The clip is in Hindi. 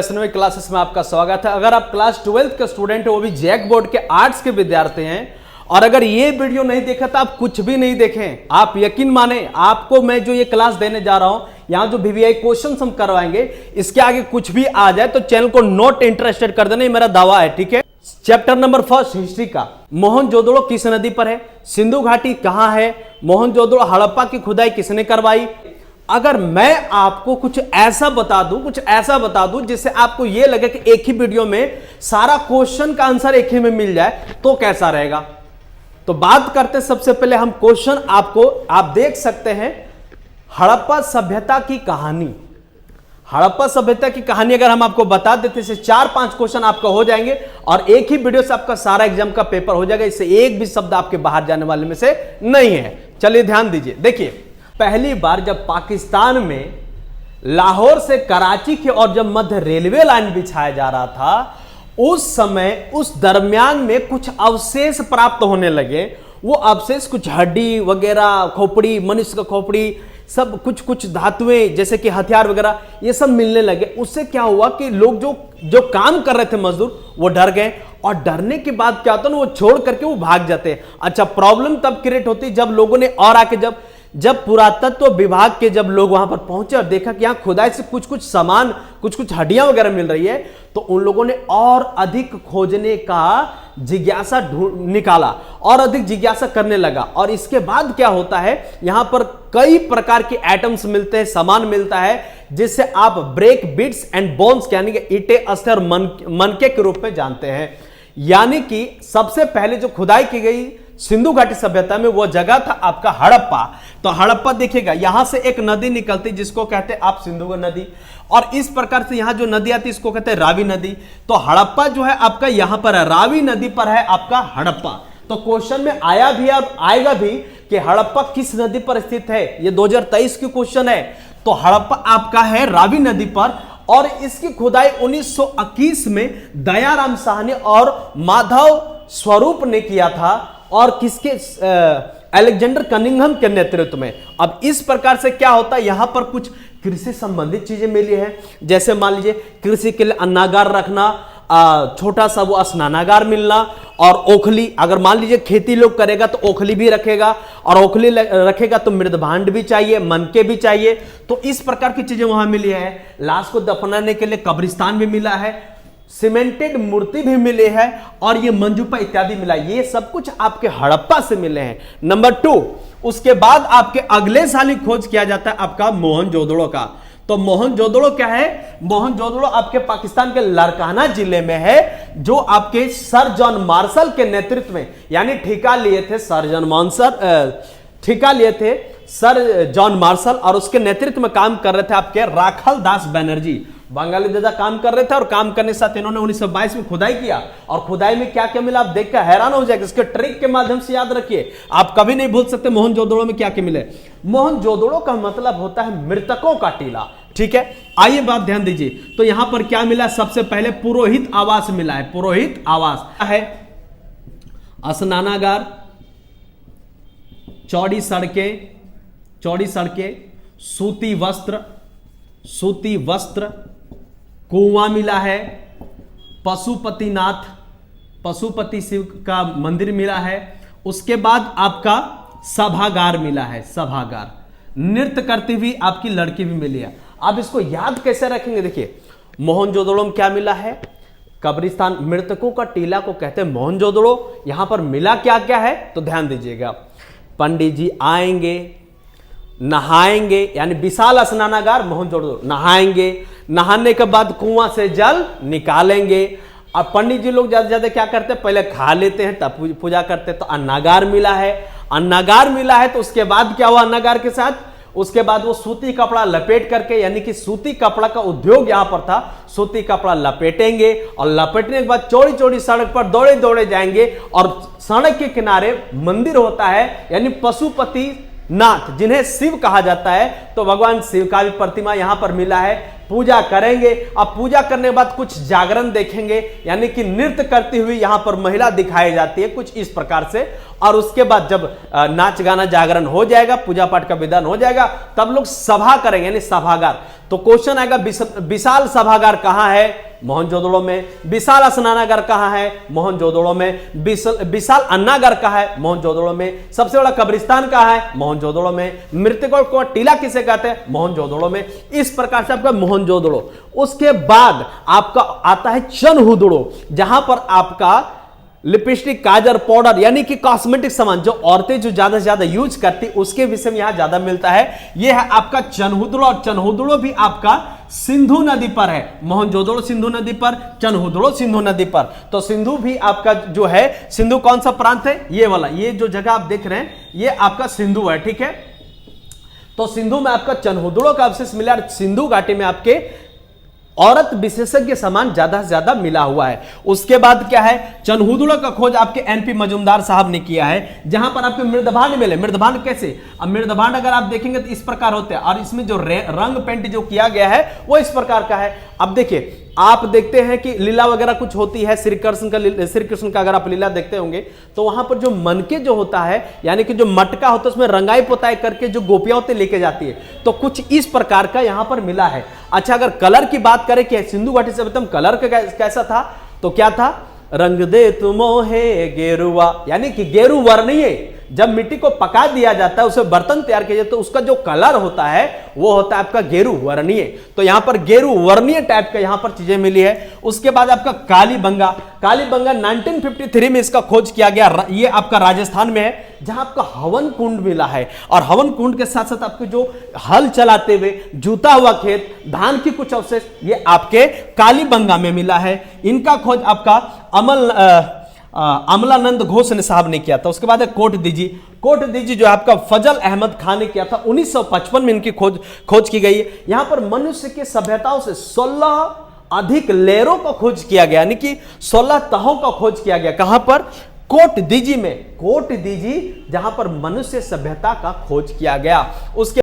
वैष्णवी क्लासेस में आपका स्वागत है। अगर आप क्लास 12th के स्टूडेंट हो, वो भी जैक बोर्ड के आर्ट्स के विद्यार्थी हैं, और अगर ये वीडियो नहीं देखा तो आप कुछ भी नहीं देखें। आप यकीन माने, आपको मैं जो ये क्लास देने जा रहा हूं, यहां जो वीवीआई क्वेश्चन हम करवाएंगे, इसके आगे कुछ भी आ जाए तो चैनल को नॉट इंटरेस्टेड कर देना, ये मेरा दावा है, ठीक है। चैप्टर नंबर 1 हिस्ट्री का। मोहनजोदड़ो किस नदी पर है? सिंधु घाटी कहां है? मोहनजोदड़ो हड़प्पा की खुदाई किसने करवाई? अगर मैं आपको कुछ ऐसा बता दूं जिससे आपको यह लगे कि एक ही वीडियो में सारा क्वेश्चन का आंसर एक ही में मिल जाए, तो कैसा रहेगा? तो बात करते सबसे पहले हम क्वेश्चन आप देख सकते हैं, हड़प्पा सभ्यता की कहानी। हड़प्पा सभ्यता की कहानी अगर हम आपको बता देते से 4-5 क्वेश्चन आपका हो जाएंगे और एक ही वीडियो से आपका सारा एग्जाम का पेपर हो जाएगा। इससे एक भी शब्द आपके बाहर जाने वाले में से नहीं है। चलिए ध्यान दीजिए। देखिए, पहली बार जब पाकिस्तान में लाहौर से कराची की और जब मध्य रेलवे लाइन बिछाया जा रहा था, उस समय उस दरमियान में कुछ अवशेष प्राप्त होने लगे। वो अवशेष कुछ हड्डी वगैरह, खोपड़ी, मनुष्य का खोपड़ी, सब कुछ धातुएं जैसे कि हथियार वगैरह, ये सब मिलने लगे। उससे क्या हुआ कि लोग जो काम कर रहे थे मजदूर, वो डर गए, और डरने के बाद क्या होता है ना, वो छोड़ करके वो भाग जाते हैं। अच्छा, प्रॉब्लम तब क्रिएट होती जब लोगों ने और आके जब पुरातत्व विभाग के जब लोग वहां पर पहुंचे और देखा कि यहां खुदाई से कुछ सामान, कुछ हड्डियां वगैरह मिल रही है, तो उन लोगों ने और अधिक खोजने का जिज्ञासा निकाला और अधिक जिज्ञासा करने लगा। और इसके बाद क्या होता है, यहां पर कई प्रकार के एटम्स मिलते हैं, सामान मिलता है, जिससे आप ब्रेक, बिट्स एंड बोन्स यानी कि ईंटें, अस्थे और मनके के रूप में जानते हैं। यानी कि सबसे पहले जो खुदाई की गई सिंधु घाटी सभ्यता में, वो जगह था आपका हड़प्पा। तो हड़प्पा देखिएगा, यहां से एक नदी निकलती जिसको कहते हैं आप सिंधु नदी, और इस प्रकार से यहां जो नदी आती है इसको कहते हैं रावी नदी। तो हड़प्पा जो है आपका यहां पर है, रावी नदी पर है आपका हड़प्पा। तो क्वेश्चन में आया भी और आएगा भी कि हड़प्पा किस नदी पर स्थित है। ये 2023 की क्वेश्चन है। तो हड़प्पा आपका है रावी नदी पर, और इसकी खुदाई 1921 में दयाराम साहनी और माधव स्वरूप ने किया था, और किसके, अलेक्जेंडर कनिंघम के नेतृत्व में। अब इस प्रकार से क्या होता है, यहां पर कुछ कृषि संबंधित चीजें मिली है, जैसे मान लीजिए कृषि के लिए अन्नागार रखना, छोटा सा वो स्नानागार मिलना, और ओखली, अगर मान लीजिए खेती लोग करेगा तो ओखली भी रखेगा, और ओखली रखेगा तो मृदभांड भी चाहिए, मनके भी चाहिए। तो इस प्रकार की चीजें वहां मिली है। लाश को दफनाने के लिए कब्रिस्तान भी मिला है, सीमेंटेड मूर्ति भी मिले हैं, और ये मंजूपा इत्यादि मिला। ये सब कुछ आपके हड़प्पा से मिले हैं। नंबर 2, उसके बाद आपके अगले साल ही खोज किया जाता है आपका मोहनजोदड़ो का। तो मोहनजोदड़ो क्या है? मोहनजोदड़ो आपके पाकिस्तान के लारकाना जिले में है, जो आपके सर जॉन मार्शल के नेतृत्व में, यानी ठेका लिए थे सर जॉन मार्शल, और उसके नेतृत्व में काम कर रहे थे आपके राखल दास बनर्जी। बंगाली दादा काम कर रहे थे, और काम करने के साथ इन्होंने 1922 में खुदाई किया, और खुदाई में क्या क्या मिला आप देखकर हैरान हो जाएगा। इसके ट्रिक के माध्यम से याद रखिए, आप कभी नहीं भूल सकते मोहनजोदड़ो में क्या क्या मिले। मोहनजोदड़ो का मतलब होता है मृतकों का टीला, ठीक है। आइए बात ध्यान दीजिए। तो यहां पर क्या मिला? सबसे पहले पुरोहित आवास मिला है। पुरोहित आवास है स्नानागार, चौड़ी सड़कें, सूती वस्त्र, कुआं मिला है, पशुपति शिव का मंदिर मिला है। उसके बाद आपका सभागार मिला है, सभागार, नृत्य करती हुई आपकी लड़की भी मिली है। आप इसको याद कैसे रखेंगे? देखिए, मोहनजोदड़ो में क्या मिला है? कब्रिस्तान, मृतकों का टीला को कहते हैं मोहनजोदड़ो। यहां पर मिला क्या क्या है तो ध्यान दीजिएगा। पंडित जी आएंगे, नहाएंगे, यानी विशाल स्नानागार मोहनजोदड़ो, नहाएंगे, नहाने के बाद कुआं से जल निकालेंगे। अब पंडित जी लोग ज्यादा ज्यादा क्या करते हैं, पहले खा लेते हैं तब पूजा करते हैं। तो अन्नागार मिला है, तो उसके बाद क्या हुआ अन्नागार के साथ? उसके बाद वो सूती कपड़ा लपेट करके, यानी कि सूती कपड़ा का उद्योग यहां पर था, सूती कपड़ा लपेटेंगे, और लपेटने के बाद चौड़ी चौड़ी सड़क पर दौड़े जाएंगे, और सड़क के किनारे मंदिर होता है, यानी पशुपति नाथ, जिन्हें शिव कहा जाता है, तो भगवान शिव का भी प्रतिमा यहां पर मिला है। पूजा करेंगे। अब पूजा करने के बाद कुछ जागरण देखेंगे, यानी कि नृत्य करती हुई यहां पर महिला दिखाई जाती है कुछ इस प्रकार से। और उसके बाद जब नाच गाना जागरण हो जाएगा, पूजा पाठ का विधान हो जाएगा, तब लोग सभा करेंगे, यानी सभागार। तो क्वेश्चन आएगा विशाल सभागार कहां है? मोहनजोदड़ो में। विशाल स्नानागार कहां है? मोहनजोदड़ो में। विशाल अन्नागार कहां है? मोहनजोदड़ो में। सबसे बड़ा कब्रिस्तान कहां है? मोहनजोदड़ो में। मृतकों को टीला किसे कहते हैं? मोहनजोदड़ो में। इस प्रकार से आपका मोहनजोदड़ो। उसके बाद आपका आता है चनहुदड़ो, जहां पर आपका लिपस्टिक, काजल, पाउडर, यानी कि कॉस्मेटिक सामान जो औरतें जो ज्यादा से ज्यादा यूज करती, उसके विषय में यहां ज्यादा मिलता है। यह है आपका चनहुदड़ो, और चनहुदड़ो भी आपका सिंधु नदी पर है। मोहनजोदड़ो सिंधु नदी पर, चनहुदड़ो सिंधु नदी पर। तो सिंधु भी आपका जो है, सिंधु कौन सा प्रांत है? ये वाला, ये जो जगह आप देख रहे हैं, ये आपका सिंधु है, ठीक है। तो सिंधु में आपका चनहुदड़ो का अवशेष मिला, सिंधु घाटी में आपके औरत विशेषज्ञ सामान ज्यादा से ज्यादा मिला हुआ है। उसके बाद क्या है? चनहुदड़ो का खोज आपके एनपी मजुमदार साहब ने किया है, जहां पर आपके मृदभांड मिले। मृदभांड कैसे? अब मृदभांड अगर आप देखेंगे तो इस प्रकार होते हैं, और इसमें जो रंग पेंट जो किया गया है वो इस प्रकार का है। अब देखिए, आप देखते हैं कि लीला वगैरह कुछ होती है, श्री कृष्ण का अगर आप लीला देखते होंगे तो वहां पर जो मनके जो होता है, यानी कि जो मटका होता है, उसमें रंगाई पोताई करके जो गोपियां होती लेके जाती है, तो कुछ इस प्रकार का यहां पर मिला है। अच्छा, अगर कलर की बात करें कि सिंधु घाटी से कलर कैसा था, तो क्या था? रंग दे तुमोहे गेरुआ, यानी कि गेरु वर्णीय। जब मिट्टी को पका दिया जाता है, उसे बर्तन तैयार किया जाता है, तो उसका जो कलर होता है वो होता है आपका गेरु वर्णीय। तो यहां पर गेरु वर्णीय टाइप का यहां पर चीजें मिली है। उसके बाद आपका कालीबंगा। कालीबंगा 1953 में इसका खोज किया गया। ये आपका राजस्थान में है, जहां आपका हवन कुंड मिला है, और हवन कुंड के साथ साथ आपके जो हल चलाते हुए जूता हुआ खेत, धान की कुछ अवशेष, ये आपके कालीबंगा में मिला है। इनका खोज आपका अमलानंद घोष ने साहब ने किया था। उसके बाद कोट दीजी। कोट दीजी जो आपका फजल अहमद खान ने किया था, 1955 में इनकी खोज की गई है। यहां पर मनुष्य की सभ्यताओं से 16 अधिक लेयरों का खोज किया गया, यानी कि 16 तहों का खोज किया गया। कहां पर? कोट दीजी में। कोट दीजी, जहां पर मनुष्य सभ्यता का खोज किया गया। उसके